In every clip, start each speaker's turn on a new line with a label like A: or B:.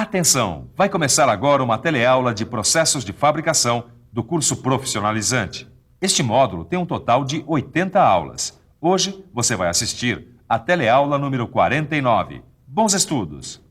A: Atenção! Vai começar agora uma teleaula de processos de fabricação do curso profissionalizante. Este módulo tem um total de 80 aulas. Hoje você vai assistir a teleaula número 49. Bons estudos!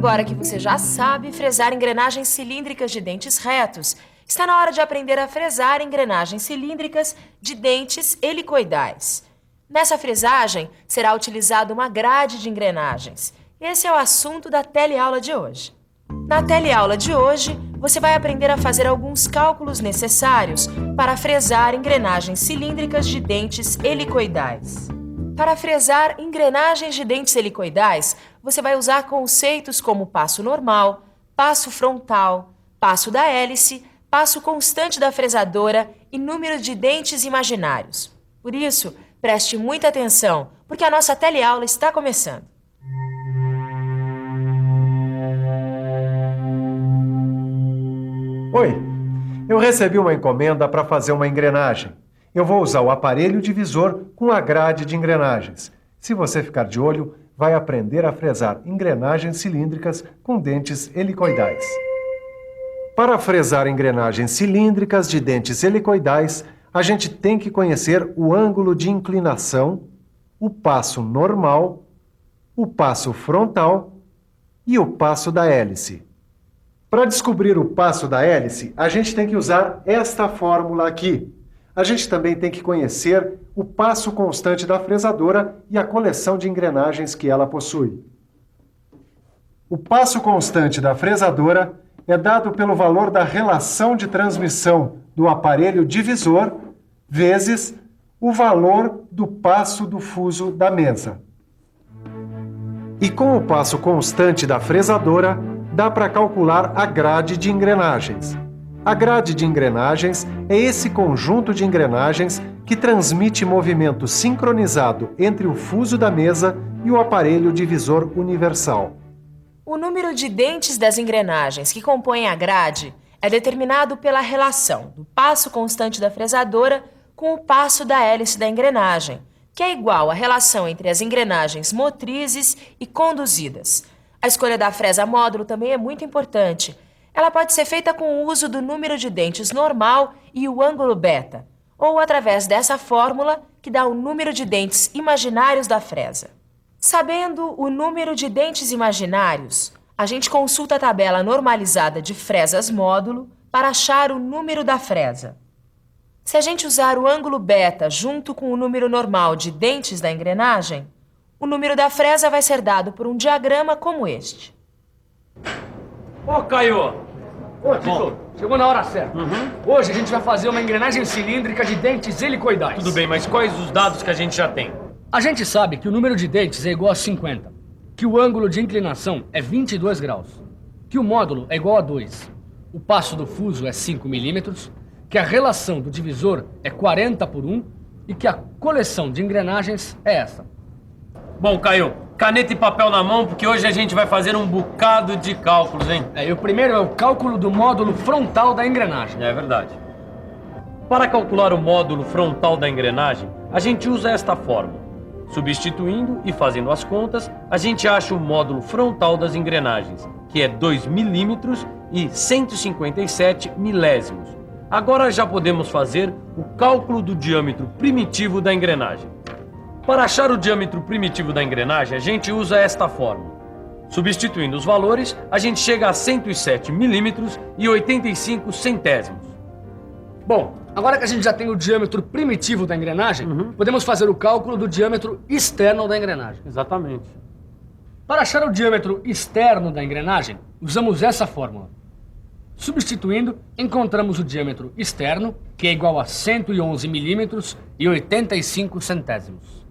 B: Agora que você já sabe fresar engrenagens cilíndricas de dentes retos, está na hora de aprender a fresar engrenagens cilíndricas de dentes helicoidais. Nessa fresagem, será utilizada uma grade de engrenagens. Esse é o assunto da teleaula de hoje. Na teleaula de hoje, você vai aprender a fazer alguns cálculos necessários para fresar engrenagens cilíndricas de dentes helicoidais. Para fresar engrenagens de dentes helicoidais, você vai usar conceitos como passo normal, passo frontal, passo da hélice, passo constante da fresadora e número de dentes imaginários. Por isso, preste muita atenção, porque a nossa teleaula está começando.
C: Oi, eu recebi uma encomenda para fazer uma engrenagem. Eu vou usar o aparelho divisor com a grade de engrenagens. Se você ficar de olho, vai aprender a fresar engrenagens cilíndricas com dentes helicoidais. Para fresar engrenagens cilíndricas de dentes helicoidais, a gente tem que conhecer o ângulo de inclinação, o passo normal, o passo frontal e o passo da hélice. Para descobrir o passo da hélice, a gente tem que usar esta fórmula aqui. A gente também tem que conhecer o passo constante da fresadora e a coleção de engrenagens que ela possui. O passo constante da fresadora é dado pelo valor da relação de transmissão do aparelho divisor vezes o valor do passo do fuso da mesa. E com o passo constante da fresadora, dá para calcular a grade de engrenagens. A grade de engrenagens é esse conjunto de engrenagens que transmite movimento sincronizado entre o fuso da mesa e o aparelho divisor universal.
B: O número de dentes das engrenagens que compõem a grade é determinado pela relação do passo constante da fresadora com o passo da hélice da engrenagem, que é igual à relação entre as engrenagens motrizes e conduzidas. A escolha da fresa módulo também é muito importante. Ela pode ser feita com o uso do número de dentes normal e o ângulo beta, ou através dessa fórmula que dá o número de dentes imaginários da fresa. Sabendo o número de dentes imaginários, a gente consulta a tabela normalizada de fresas módulo para achar o número da fresa. Se a gente usar o ângulo beta junto com o número normal de dentes da engrenagem, o número da fresa vai ser dado por um diagrama como este.
D: Ô, Caio! Ô, Tito, chegou na hora certa. Hoje a gente vai fazer uma engrenagem cilíndrica de dentes helicoidais.
E: Tudo bem, mas quais os dados que a gente já tem?
D: A gente sabe que o número de dentes é igual a 50, que o ângulo de inclinação é 22 graus, que o módulo é igual a 2, o passo do fuso é 5 milímetros, que a relação do divisor é 40 por 1 e que a coleção de engrenagens é essa.
E: Bom, Caio, caneta e papel na mão, porque hoje a gente vai fazer um bocado de cálculos, hein?
D: E o primeiro é o cálculo do módulo frontal da engrenagem.
E: É verdade. Para calcular o módulo frontal da engrenagem, a gente usa esta fórmula. Substituindo e fazendo as contas, a gente acha o módulo frontal das engrenagens, que é 2 milímetros e 157 milésimos. Agora já podemos fazer o cálculo do diâmetro primitivo da engrenagem. Para achar o diâmetro primitivo da engrenagem, a gente usa esta fórmula. Substituindo os valores, a gente chega a 107 milímetros e 85 centésimos.
D: Bom, agora que a gente já tem o diâmetro primitivo da engrenagem, podemos fazer o cálculo do diâmetro externo da engrenagem.
E: Exatamente.
D: Para achar o diâmetro externo da engrenagem, usamos essa fórmula. Substituindo, encontramos o diâmetro externo, que é igual a 111 milímetros e 85 centésimos.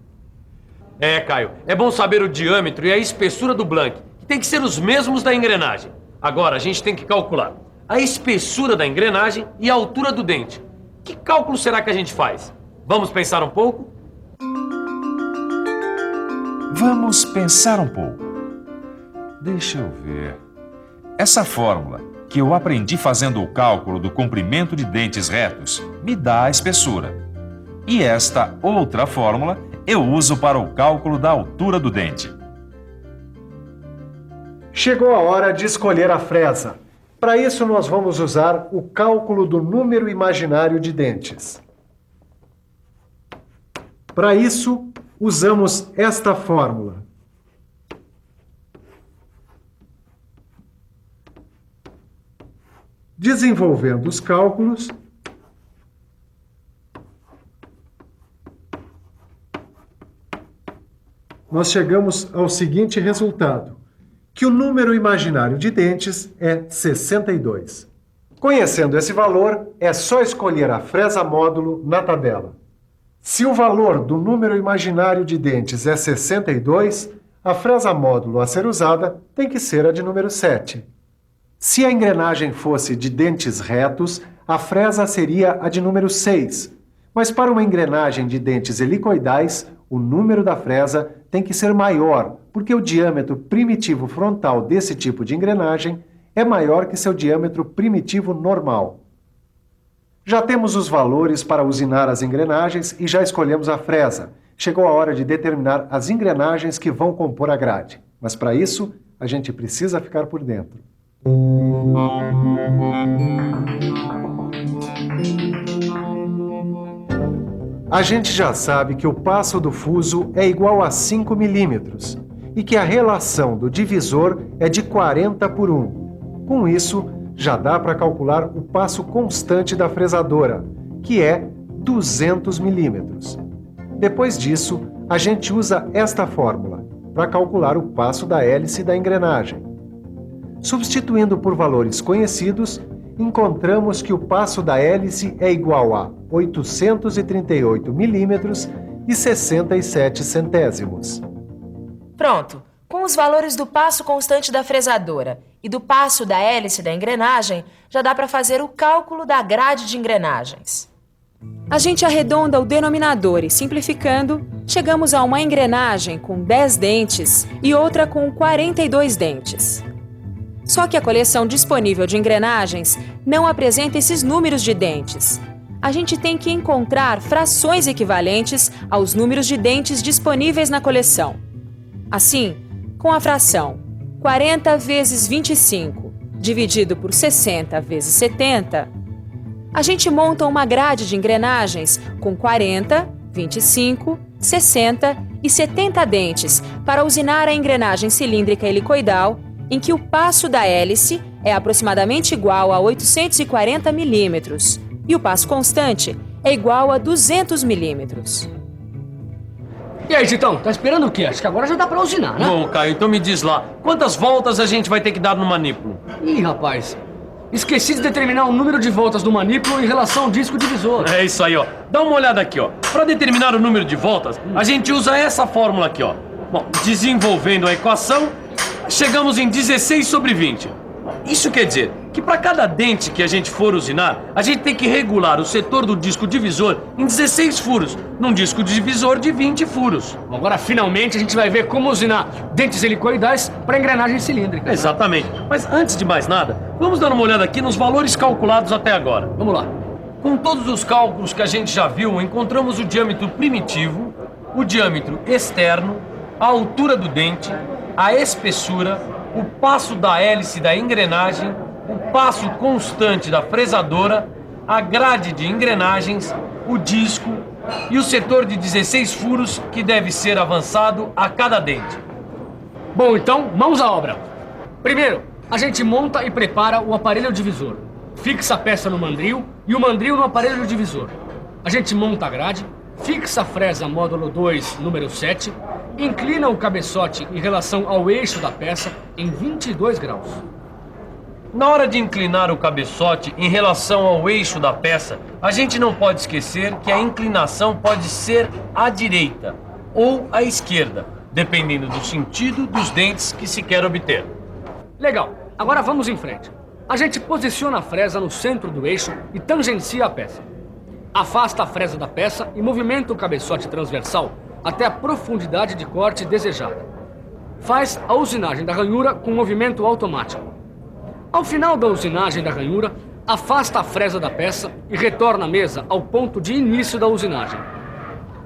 E: Caio, é bom saber o diâmetro e a espessura do blank, que tem que ser os mesmos da engrenagem. Agora, a gente tem que calcular a espessura da engrenagem e a altura do dente. Que cálculo será que a gente faz? Vamos pensar um pouco?
A: Vamos pensar um pouco. Deixa eu ver. Essa fórmula que eu aprendi fazendo o cálculo do comprimento de dentes retos me dá a espessura. E esta outra fórmula eu uso para o cálculo da altura do dente.
C: Chegou a hora de escolher a fresa. Para isso, nós vamos usar o cálculo do número imaginário de dentes. Para isso, usamos esta fórmula. Desenvolvendo os cálculos, nós chegamos ao seguinte resultado, que o número imaginário de dentes é 62. Conhecendo esse valor, é só escolher a fresa módulo na tabela. Se o valor do número imaginário de dentes é 62, a fresa módulo a ser usada tem que ser a de número 7. Se a engrenagem fosse de dentes retos, a fresa seria a de número 6. Mas para uma engrenagem de dentes helicoidais, o número da fresa tem que ser maior, porque o diâmetro primitivo frontal desse tipo de engrenagem é maior que seu diâmetro primitivo normal. Já temos os valores para usinar as engrenagens e já escolhemos a fresa. Chegou a hora de determinar as engrenagens que vão compor a grade. Mas para isso, a gente precisa ficar por dentro. A gente já sabe que o passo do fuso é igual a 5 milímetros e que a relação do divisor é de 40 por 1. Com isso, já dá para calcular o passo constante da fresadora, que é 200 milímetros. Depois disso, a gente usa esta fórmula para calcular o passo da hélice da engrenagem. Substituindo por valores conhecidos, encontramos que o passo da hélice é igual a 838 milímetros e 67 centésimos.
B: Pronto! Com os valores do passo constante da fresadora e do passo da hélice da engrenagem, já dá para fazer o cálculo da grade de engrenagens. A gente arredonda o denominador e, simplificando, chegamos a uma engrenagem com 10 dentes e outra com 42 dentes. Só que a coleção disponível de engrenagens não apresenta esses números de dentes. A gente tem que encontrar frações equivalentes aos números de dentes disponíveis na coleção. Assim, com a fração 40 vezes 25 dividido por 60 vezes 70, a gente monta uma grade de engrenagens com 40, 25, 60 e 70 dentes para usinar a engrenagem cilíndrica helicoidal, em que o passo da hélice é aproximadamente igual a 840 milímetros e o passo constante é igual a 200 milímetros.
D: E aí, Titão, tá esperando o quê? Acho que agora já dá pra usinar, né?
E: Bom, Caio, então me diz lá, quantas voltas a gente vai ter que dar no manípulo?
D: Ih, rapaz, esqueci de determinar o número de voltas do manípulo em relação ao disco divisor.
E: É isso aí, ó. Dá uma olhada aqui, ó. Para determinar o número de voltas, a gente usa essa fórmula aqui, ó. Bom, desenvolvendo a equação, chegamos em 16 sobre 20. Isso quer dizer que para cada dente que a gente for usinar, a gente tem que regular o setor do disco divisor em 16 furos, num disco divisor de 20 furos.
D: Agora, finalmente, a gente vai ver como usinar dentes helicoidais para engrenagem cilíndrica.
E: Exatamente. Mas antes de mais nada, vamos dar uma olhada aqui nos valores calculados até agora.
D: Vamos lá.
E: Com todos os cálculos que a gente já viu, encontramos o diâmetro primitivo, o diâmetro externo, a altura do dente, a espessura, o passo da hélice da engrenagem, o passo constante da fresadora, a grade de engrenagens, o disco e o setor de 16 furos que deve ser avançado a cada dente.
D: Bom, então, mãos à obra. Primeiro, a gente monta e prepara o aparelho divisor. Fixa a peça no mandril e o mandril no aparelho divisor. A gente monta a grade, fixa a fresa módulo 2, número 7, inclina o cabeçote em relação ao eixo da peça em 22 graus.
E: Na hora de inclinar o cabeçote em relação ao eixo da peça, a gente não pode esquecer que a inclinação pode ser à direita ou à esquerda, dependendo do sentido dos dentes que se quer obter.
D: Legal, agora vamos em frente. A gente posiciona a fresa no centro do eixo e tangencia a peça. Afasta a fresa da peça e movimenta o cabeçote transversal até a profundidade de corte desejada. Faz a usinagem da ranhura com movimento automático. Ao final da usinagem da ranhura, afasta a fresa da peça e retorna a mesa ao ponto de início da usinagem.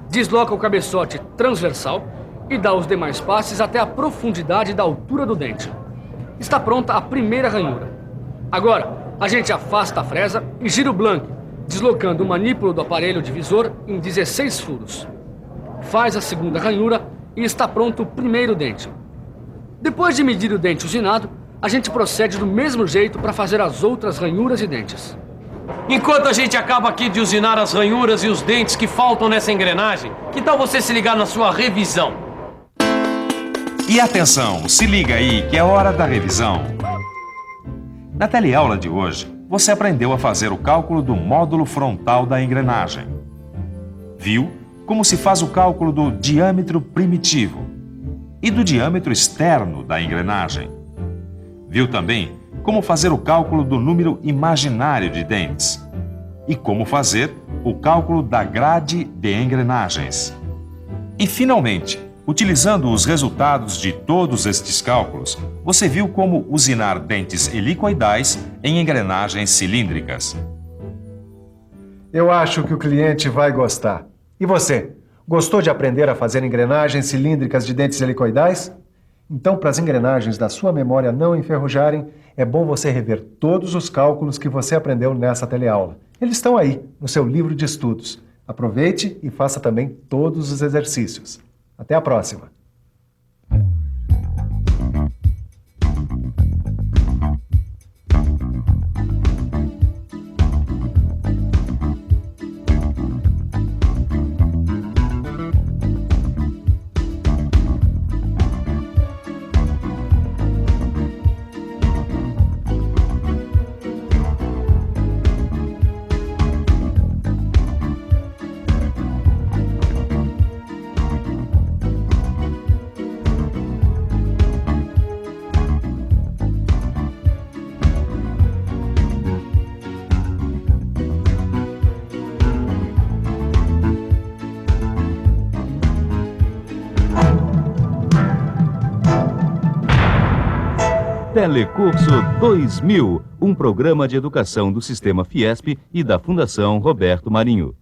D: Desloca o cabeçote transversal e dá os demais passes até a profundidade da altura do dente. Está pronta a primeira ranhura. Agora, a gente afasta a fresa e gira o blank, deslocando o manípulo do aparelho divisor em 16 furos. Faz a segunda ranhura e está pronto o primeiro dente. Depois de medir o dente usinado, a gente procede do mesmo jeito para fazer as outras ranhuras e dentes.
E: Enquanto a gente acaba aqui de usinar as ranhuras e os dentes que faltam nessa engrenagem, que tal você se ligar na sua revisão?
A: E atenção, se liga aí que é hora da revisão. Na teleaula de hoje, você aprendeu a fazer o cálculo do módulo frontal da engrenagem. Viu como se faz o cálculo do diâmetro primitivo e do diâmetro externo da engrenagem. Viu também como fazer o cálculo do número imaginário de dentes e como fazer o cálculo da grade de engrenagens. E, finalmente, utilizando os resultados de todos estes cálculos, você viu como usinar dentes helicoidais em engrenagens cilíndricas.
C: Eu acho que o cliente vai gostar. E você? Gostou de aprender a fazer engrenagens cilíndricas de dentes helicoidais? Então, para as engrenagens da sua memória não enferrujarem, é bom você rever todos os cálculos que você aprendeu nessa teleaula. Eles estão aí, no seu livro de estudos. Aproveite e faça também todos os exercícios. Até a próxima!
F: Telecurso 2000, um programa de educação do Sistema Fiesp e da Fundação Roberto Marinho.